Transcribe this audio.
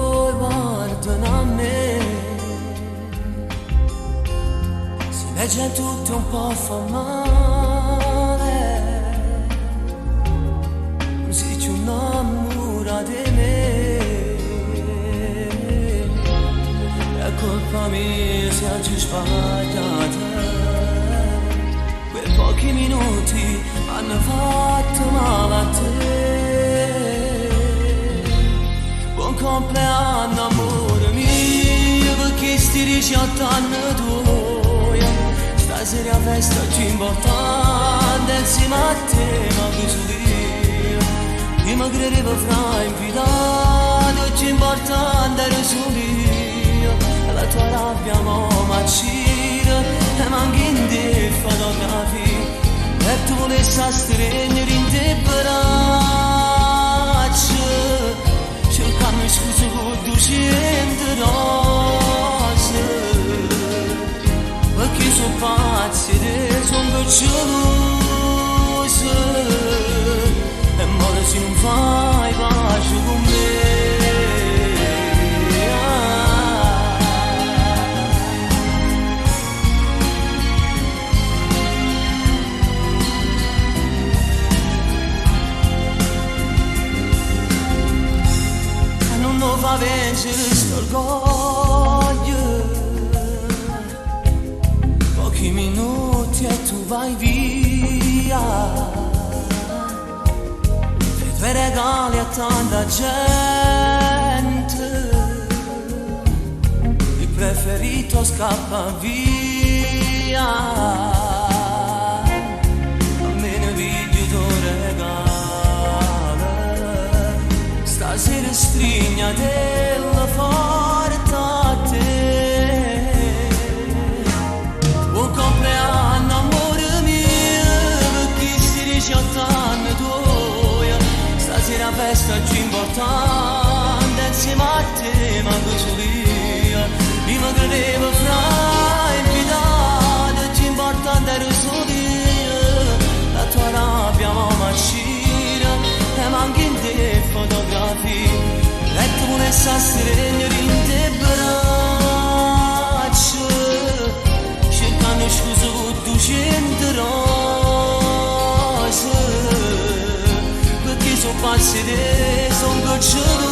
vuoi guardano a me. Si legge tutto un po' fa male, non si ci innamora di me. È colpa mia se oggi sbagliata. Quei pochi minuti hanno fatto male a te. Buon compleanno amore mio, perché sti 18 anni tuoi. Stasera festa più importante insieme a te, ma così io mi credevo fra invitato, più importante ero solo io. La tua rabbia mo m'accira e manchi in te fotografie, e tu volessi stringere in te braccia, cercando scusa con 200 rose, perché sono pazzi e sono gelosa, e ora se non fai pace con me. Non fa vincere st'orgoglio, pochi minuti e tu vai via, e i tuoi regali a tanta gente, il preferito scappa via, a me ne viglio tuo regalo. Stasera strigna della forte a te. Buon compleanno amore mio, perché sti 18 anni tuoi. Stasera festa più importante insieme a te, ma così io mi credevo fra invitato, più importante ero solo io. La tua rabbia m'accira e manchi in te fotografie, e tu volessi stringere in te braccia, cercando scusa con 200 rose, perché sono pazzi e sono gelosa,